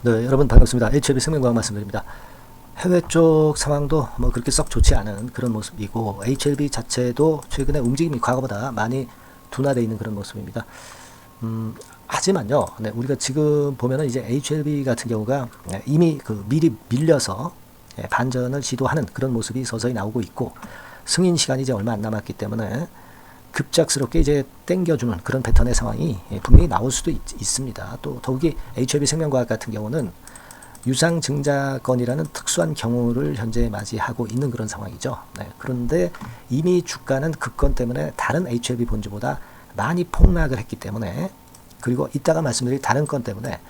네, 여러분 반갑습니다. HLB 생명과학 말씀드립니다. 해외 쪽 상황도 뭐 그렇게 썩 좋지 않은 그런 모습이고 HLB 자체도 최근에 움직임이 과거보다 많이 둔화되어 있는 그런 모습입니다. 하지만요, 네, 우리가 지금 보면은 이제 HLB 같은 경우가 이미 미리 밀려서 반전을 시도하는 그런 모습이 서서히 나오고 있고 승인 시간이 이제 얼마 안 남았기 때문에 급작스럽게 이제 땡겨주는 그런 패턴의 상황이 분명히 나올 수도 있습니다. 또 더욱이 HLB 생명과학 같은 경우는 유상증자건이라는 특수한 경우를 현재 맞이하고 있는 그런 상황이죠. 네, 그런데 이미 주가는 그 건 때문에 다른 HLB 본주보다 많이 폭락을 했기 때문에, 그리고 이따가 말씀드릴 다른 건 때문에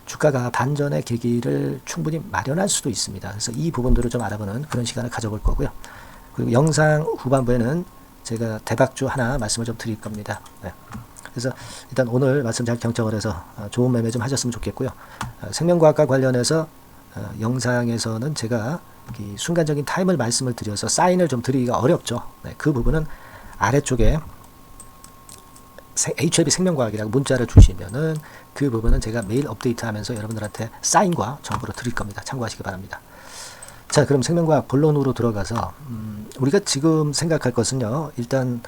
주가가 반전의 계기를 충분히 마련할 수도 있습니다. 그래서 이 부분들을 좀 알아보는 그런 시간을 가져볼 거고요. 그리고 영상 후반부에는 제가 대박주 하나 말씀을 좀 드릴 겁니다. 네. 그래서 일단 오늘 말씀 잘 경청을 해서 좋은 매매 좀 하셨으면 좋겠고요. 생명과학과 관련해서 영상에서는 제가 순간적인 타임을 말씀을 드려서 사인을 좀 드리기가 어렵죠. 네. 그 부분은 아래쪽에 HLB 생명과학이라고 문자를 주시면은 그 부분은 제가 매일 업데이트하면서 여러분들한테 사인과 정보를 드릴 겁니다. 참고하시기 바랍니다. 자, 그럼 생명과학 본론으로 들어가서 우리가 지금 생각할 것은요, 일단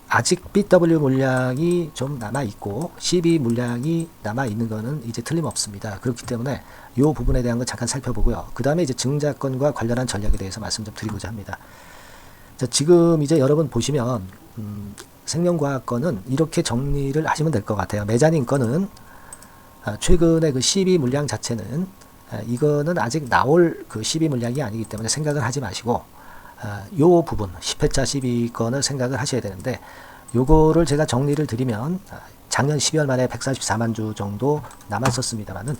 아직 BW 물량이 좀 남아 있고 CB 물량이 남아 있는 거는 이제 틀림없습니다. 그렇기 때문에 이 부분에 대한 거 잠깐 살펴보고요. 그 다음에 이제 증자권과 관련한 전략에 대해서 말씀 좀 드리고자 합니다. 자, 지금 이제 여러분 보시면 생명과학 건은 이렇게 정리를 하시면 될 것 같아요. 메자닌 건은 최근에 그 CB 물량 자체는 이거는 아직 나올 그 12 물량이 아니기 때문에 생각을 하지 마시고 요 부분 10회차 12건을 생각을 하셔야 되는데, 요거를 제가 정리를 드리면 작년 12월 말에 144만 주 정도 남았었습니다만은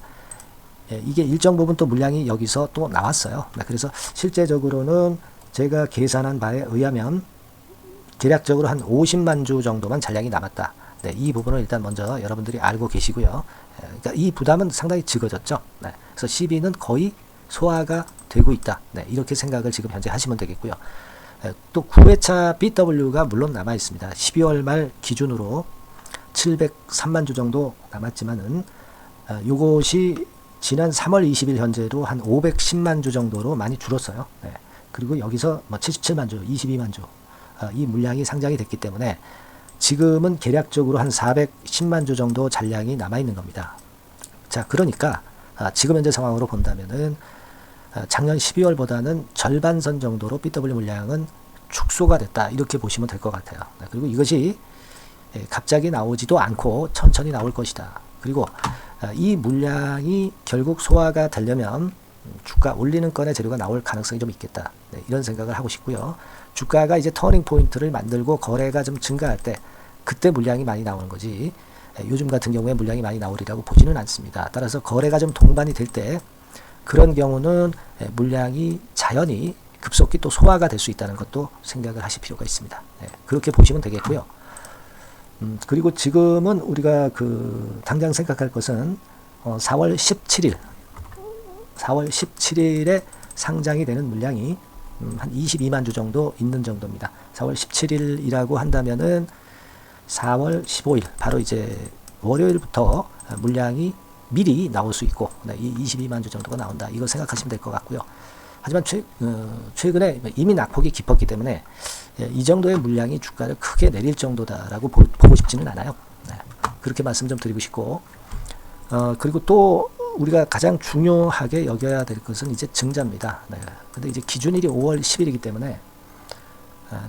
이게 일정 부분 또 물량이 여기서 또 나왔어요. 그래서 실제적으로는 제가 계산한 바에 의하면 대략적으로 한 50만 주 정도만 잔량이 남았다. 네, 이 부분을 일단 먼저 여러분들이 알고 계시고요. 그러니까 이 부담은 상당히 적어졌죠. 네, 그래서 CB는 거의 소화가 되고 있다. 네, 이렇게 생각을 지금 현재 하시면 되겠고요. 또 9회차 BW가 물론 남아 있습니다. 12월 말 기준으로 703만 주 정도 남았지만은 요것이 지난 3월 20일 현재로 한 510만 주 정도로 많이 줄었어요. 네, 그리고 여기서 뭐 77만 주, 22만 주 이 물량이 상장이 됐기 때문에 지금은 계략적으로 한 410만 주 정도 잔량이 남아있는 겁니다. 자, 그러니까 지금 현재 상황으로 본다면은 작년 12월보다는 절반선 정도로 BW 물량은 축소가 됐다, 이렇게 보시면 될 것 같아요. 그리고 이것이 갑자기 나오지도 않고 천천히 나올 것이다. 그리고 이 물량이 결국 소화가 되려면 주가 올리는 건의 재료가 나올 가능성이 좀 있겠다. 네, 이런 생각을 하고 싶고요. 주가가 이제 터닝 포인트를 만들고 거래가 좀 증가할 때 그때 물량이 많이 나오는 거지, 요즘 같은 경우에 물량이 많이 나오리라고 보지는 않습니다. 따라서 거래가 좀 동반이 될 때 그런 경우는 물량이 자연히 급속히 또 소화가 될 수 있다는 것도 생각을 하실 필요가 있습니다. 네, 그렇게 보시면 되겠고요. 그리고 지금은 우리가 당장 생각할 것은 4월 17일에 상장이 되는 물량이 한 22만 주 정도 있는 정도입니다. 4월 17일이라고 한다면은 4월 15일 바로 이제 월요일부터 물량이 미리 나올 수 있고, 이 22만 주 정도가 나온다, 이거 생각하시면 될 것 같고요. 하지만 최근에 이미 낙폭이 깊었기 때문에 이 정도의 물량이 주가를 크게 내릴 정도다라고 보고 싶지는 않아요. 네, 그렇게 말씀 좀 드리고 싶고, 그리고 또 우리가 가장 중요하게 여겨야 될 것은 이제 증자입니다. 네. 근데 이제 기준일이 5월 10일이기 때문에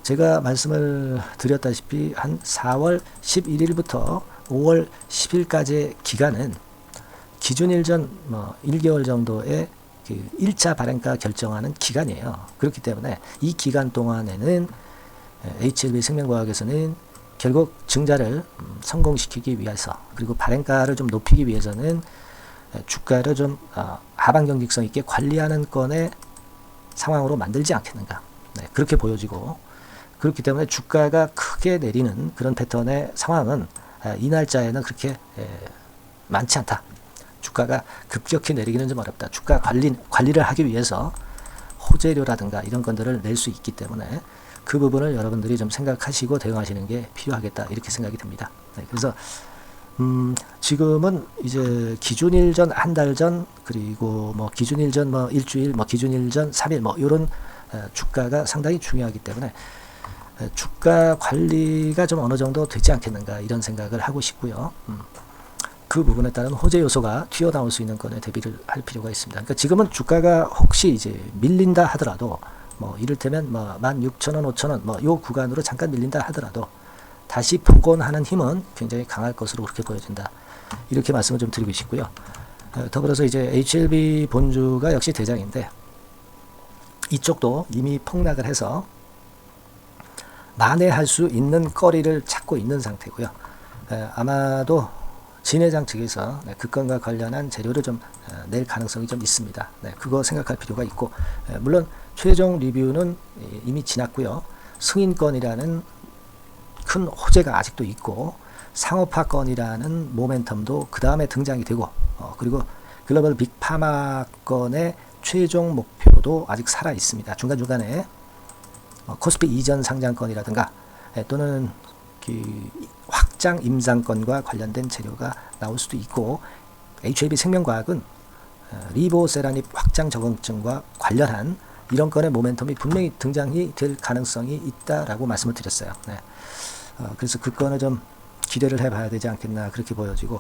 제가 말씀을 드렸다시피 한 4월 11일부터 5월 10일까지의 기간은 기준일 전 1개월 정도의 1차 발행가 결정하는 기간이에요. 그렇기 때문에 이 기간 동안에는 HLB 생명과학에서는 결국 증자를 성공시키기 위해서, 그리고 발행가를 좀 높이기 위해서는 주가를 좀 하방 경직성 있게 관리하는 건의 상황으로 만들지 않겠는가. 네, 그렇게 보여지고, 그렇기 때문에 주가가 크게 내리는 그런 패턴의 상황은 이 날짜에는 그렇게 많지 않다. 주가가 급격히 내리기는 좀 어렵다. 주가 관리를 하기 위해서 호재료라든가 이런 것들을 낼 수 있기 때문에 그 부분을 여러분들이 좀 생각하시고 대응하시는 게 필요하겠다, 이렇게 생각이 듭니다. 네, 그래서 지금은 이제 기준일 전 한 달 전, 그리고 뭐 기준일 전 뭐 일주일, 뭐 기준일 전 3일, 뭐 이런 주가가 상당히 중요하기 때문에 주가 관리가 좀 어느 정도 되지 않겠는가 이런 생각을 하고 싶고요. 그 부분에 따른 호재 요소가 튀어나올 수 있는 건에 대비를 할 필요가 있습니다. 그러니까 지금은 주가가 혹시 이제 밀린다 하더라도 뭐 이를테면 뭐 16,000원, 5,000원 뭐 요 구간으로 잠깐 밀린다 하더라도 다시 복원하는 힘은 굉장히 강할 것으로 그렇게 보여진다. 이렇게 말씀을 좀 드리고 싶고요. 더불어서 이제 HLB 본주가 역시 대장인데 이쪽도 이미 폭락을 해서 만회할 수 있는 거리를 찾고 있는 상태고요. 아마도 진회장 측에서 그 건과 관련한 재료를 좀 낼 가능성이 좀 있습니다. 그거 생각할 필요가 있고, 물론 최종 리뷰는 이미 지났고요. 승인권이라는 큰 호재가 아직도 있고 상업화권이라는 모멘텀도 그 다음에 등장이 되고, 그리고 글로벌 빅파마권의 최종 목표도 아직 살아 있습니다. 중간중간에 코스피 이전 상장권이라든가 또는 그 확장 임상권과 관련된 재료가 나올 수도 있고, HLB 생명과학은 리보세라닙 확장 적응증과 관련한 이런 건의 모멘텀이 분명히 등장이 될 가능성이 있다라고 말씀을 드렸어요. 그래서 그 건을 좀 기대를 해봐야 되지 않겠나 그렇게 보여지고,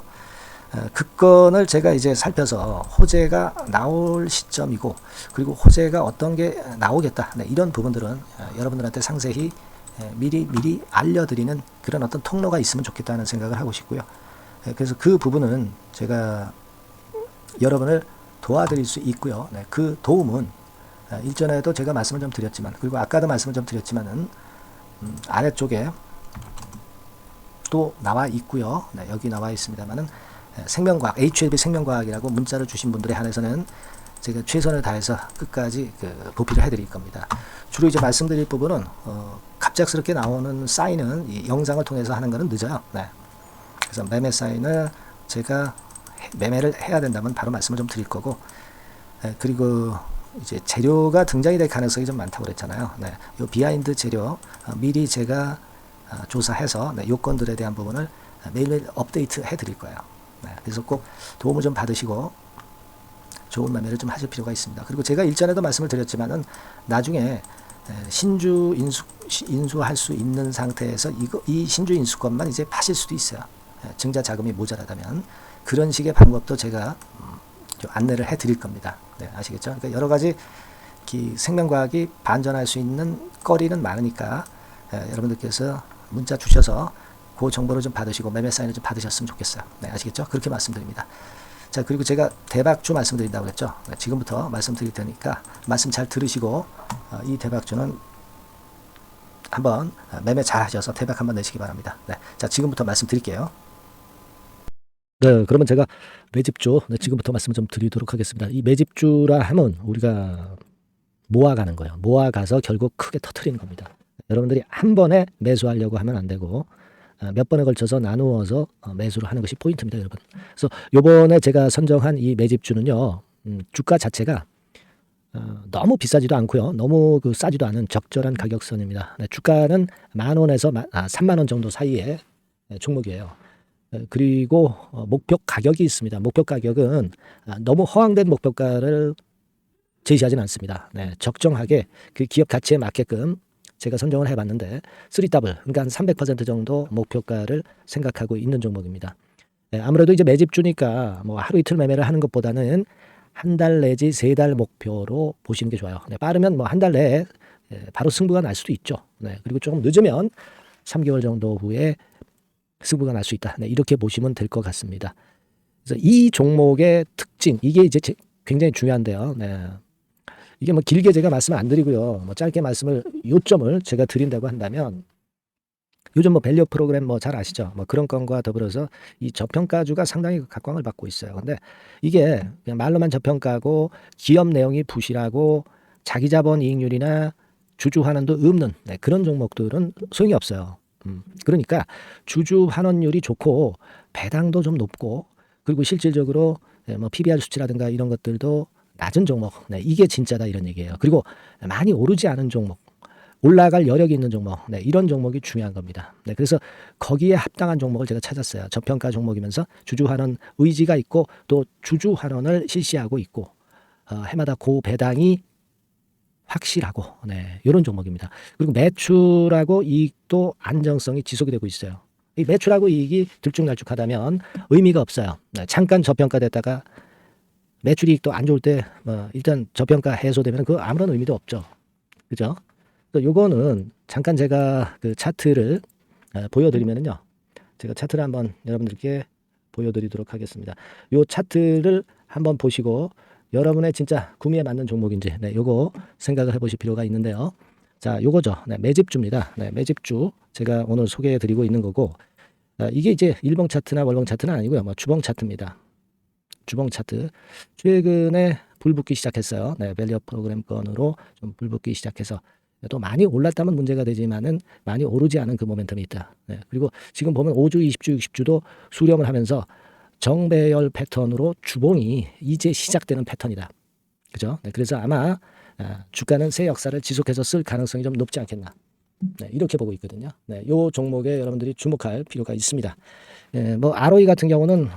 그 건을 제가 이제 살펴서 호재가 나올 시점이고, 그리고 호재가 어떤 게 나오겠다 이런 부분들은 여러분들한테 상세히 미리 알려드리는 그런 어떤 통로가 있으면 좋겠다는 생각을 하고 싶고요. 그래서 그 부분은 제가 여러분을 도와드릴 수 있고요. 그 도움은 일전에도 제가 말씀을 좀 드렸지만, 그리고 아까도 말씀을 좀 드렸지만은 아래쪽에 또 나와 있고요. 여기 나와 있습니다만은 생명과학, HLB 생명과학이라고 문자를 주신 분들에 한해서는 제가 최선을 다해서 끝까지 보필을 해드릴 겁니다. 주로 이제 말씀드릴 부분은 갑작스럽게 나오는 사인은 이 영상을 통해서 하는 것은 늦어요. 그래서 매매 사인을 제가 매매를 해야 된다면 바로 말씀을 좀 드릴 거고, 그리고 이제 재료가 등장이 될 가능성이 좀 많다고 그랬잖아요. 이 비하인드 재료 미리 제가 조사해서 요건들에 대한 부분을 매일매일 업데이트 해드릴 거예요. 그래서 꼭 도움을 좀 받으시고 좋은 매매를 좀 하실 필요가 있습니다. 그리고 제가 일전에도 말씀을 드렸지만은 나중에 신주 인수할 수 있는 상태에서 이 신주 인수권만 이제 파실 수도 있어요. 증자 자금이 모자라다면 그런 식의 방법도 제가 안내를 해드릴 겁니다. 아시겠죠? 그러니까 여러 가지 생명과학이 반전할 수 있는 거리는 많으니까 여러분들께서 문자 주셔서 그 정보를 좀 받으시고 매매 사인을 좀 받으셨으면 좋겠어요. 아시겠죠? 그렇게 말씀드립니다. 자, 그리고 제가 대박주 말씀드린다고 그랬죠. 지금부터 말씀드릴 테니까 말씀 잘 들으시고 이 대박주는 한번 매매 잘 하셔서 대박 한번 내시기 바랍니다. 자, 지금부터 말씀드릴게요. 그러면 제가 매집주 지금부터 말씀 좀 드리도록 하겠습니다. 이 매집주라 하면 우리가 모아가는 거예요. 모아가서 결국 크게 터트리는 겁니다. 여러분들이 한 번에 매수하려고 하면 안 되고 몇 번에 걸쳐서 나누어서 매수를 하는 것이 포인트입니다, 여러분. 그래서 요번에 제가 선정한 이 매집주는요, 주가 자체가 너무 비싸지도 않고요, 너무 싸지도 않은 적절한 가격선입니다. 주가는 10,000원에서 30,000원 정도 사이의 종목이에요. 그리고 목표 가격이 있습니다. 목표 가격은 너무 허황된 목표가를 제시하지는 않습니다. 적정하게 그 기업 가치에 맞게끔 제가 선정을 해봤는데 3W, 그러니까 한 300% 정도 목표가를 생각하고 있는 종목입니다. 아무래도 이제 매집주니까 뭐 하루 이틀 매매를 하는 것보다는 한 달 내지 3달 목표로 보시는 게 좋아요. 빠르면 뭐 한 달 내에 바로 승부가 날 수도 있죠. 그리고 조금 늦으면 3개월 정도 후에 승부가 날 수 있다. 이렇게 보시면 될 것 같습니다. 그래서 이 종목의 특징, 이게 이제 굉장히 중요한데요. 이게 뭐 길게 제가 말씀 안 드리고요. 뭐 짧게 요점을 제가 드린다고 한다면, 요즘 뭐 밸류 프로그램 뭐 잘 아시죠? 뭐 그런 건과 더불어서 이 저평가주가 상당히 각광을 받고 있어요. 근데 이게 그냥 말로만 저평가고 기업 내용이 부실하고 자기 자본 이익률이나 주주 환원도 없는 그런 종목들은 소용이 없어요. 그러니까 주주 환원율이 좋고 배당도 좀 높고, 그리고 실질적으로 뭐 PBR 수치라든가 이런 것들도 낮은 종목, 이게 진짜다 이런 얘기예요. 그리고 많이 오르지 않은 종목, 올라갈 여력이 있는 종목, 네, 이런 종목이 중요한 겁니다. 네, 그래서 거기에 합당한 종목을 제가 찾았어요. 저평가 종목이면서 주주환원 의지가 있고 또 주주환원을 실시하고 있고 해마다 고배당이 확실하고, 네, 이런 종목입니다. 그리고 매출하고 이익도 안정성이 지속이 되고 있어요. 이 매출하고 이익이 들쭉날쭉하다면 의미가 없어요. 네, 잠깐 저평가됐다가 매출 이익도 안 좋을 때 일단 저평가 해소되면 그 아무런 의미도 없죠. 그죠? 요거는 잠깐 제가 그 차트를 보여드리면은요. 제가 차트를 한번 여러분들께 보여드리도록 하겠습니다. 요 차트를 한번 보시고 여러분의 진짜 구매에 맞는 종목인지, 네, 요거 생각을 해보실 필요가 있는데요. 자, 요거죠. 네, 매집주입니다. 네, 매집주 제가 오늘 소개해드리고 있는 거고, 이게 이제 일봉 차트나 월봉 차트는 아니고요. 뭐 주봉 차트입니다. 주봉 차트. 최근에 불붙기 시작했어요. 네, 밸류업 프로그램 건으로 좀 불붙기 시작해서 또 많이 올랐다면 문제가 되지만은 많이 오르지 않은 그 모멘텀이 있다. 네, 그리고 지금 보면 5주, 20주, 60주도 수렴을 하면서 정배열 패턴으로 주봉이 이제 시작되는 패턴이다. 그죠? 네, 그래서 아마 주가는 새 역사를 지속해서 쓸 가능성이 좀 높지 않겠나. 네, 이렇게 보고 있거든요. 네, 요 종목에 여러분들이 주목할 필요가 있습니다. 뭐 ROE 같은 경우는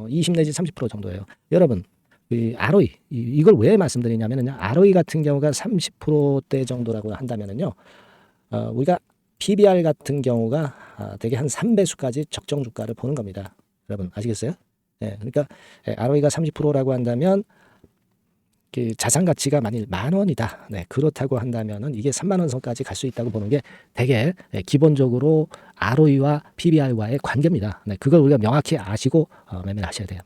20 내지 30% 정도예요. 여러분, 이 ROE 이걸 왜 말씀드리냐면요. ROE 같은 경우가 30%대 정도라고 한다면은요. 우리가 PBR 같은 경우가 대개 한 3배수까지 적정 주가를 보는 겁니다. 여러분 아시겠어요? 네, 그러니까 ROE가 30%라고 한다면 그 자산 가치가 만일 10,000원이다. 네, 그렇다고 한다면은 이게 30,000원 선까지 갈 수 있다고 보는 게 되게 기본적으로 ROE와 PBR과의 관계입니다. 네, 그걸 우리가 명확히 아시고 매매를 하셔야 돼요.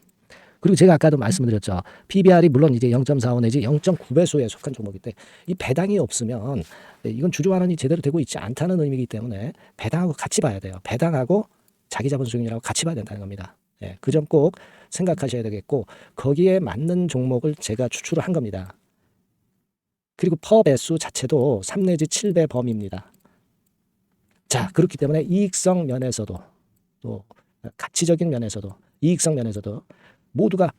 그리고 제가 아까도 말씀드렸죠. PBR이 물론 이제 0.45 내지 0.9배수에 속한 종목인데 이 배당이 없으면 이건 주주환원이 제대로 되고 있지 않다는 의미이기 때문에 배당하고 같이 봐야 돼요. 배당하고 자기 자본 수익률하고 같이 봐야 된다는 겁니다. 예, 그 점 꼭 생각하셔야 되겠고 거기에 맞는 종목을 제가 추출을 한 겁니다. 그리고 퍼 배수 자체도 3 내지 7배 범위입니다. 자, 그렇기 때문에 이익성 면에서도 또 가치적인 면에서도 이익성 면에서도 모두가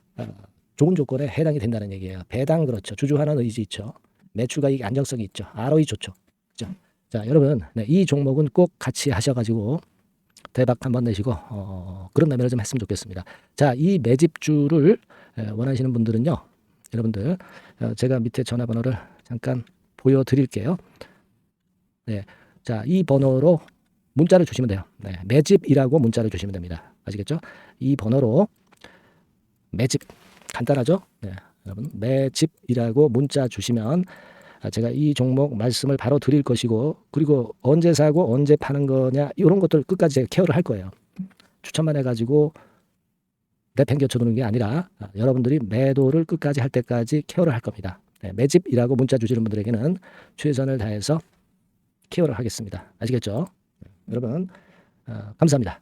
좋은 조건에 해당이 된다는 얘기예요. 배당 그렇죠. 주주환원 의지 있죠. 매출과 이익 안정성이 있죠. ROE 좋죠. 그렇죠? 자, 여러분, 네, 이 종목은 꼭 같이 하셔가지고 대박 한번 내시고 그런 매매를 좀 했으면 좋겠습니다. 자, 이 매집주를 원하시는 분들은요. 여러분들 제가 밑에 전화번호를 잠깐 보여드릴게요. 네, 자, 이 번호로 문자를 주시면 돼요. 네, 매집이라고 문자를 주시면 됩니다. 아시겠죠? 이 번호로 매집 간단하죠? 네, 여러분 매집이라고 문자 주시면 제가 이 종목 말씀을 바로 드릴 것이고 그리고 언제 사고 언제 파는 거냐 이런 것들 끝까지 제가 케어를 할 거예요. 추천만 해가지고 내팽개쳐 두는 게 아니라 여러분들이 매도를 끝까지 할 때까지 케어를 할 겁니다. 네, 매집이라고 문자 주시는 분들에게는 최선을 다해서 케어를 하겠습니다. 아시겠죠? 여러분 감사합니다.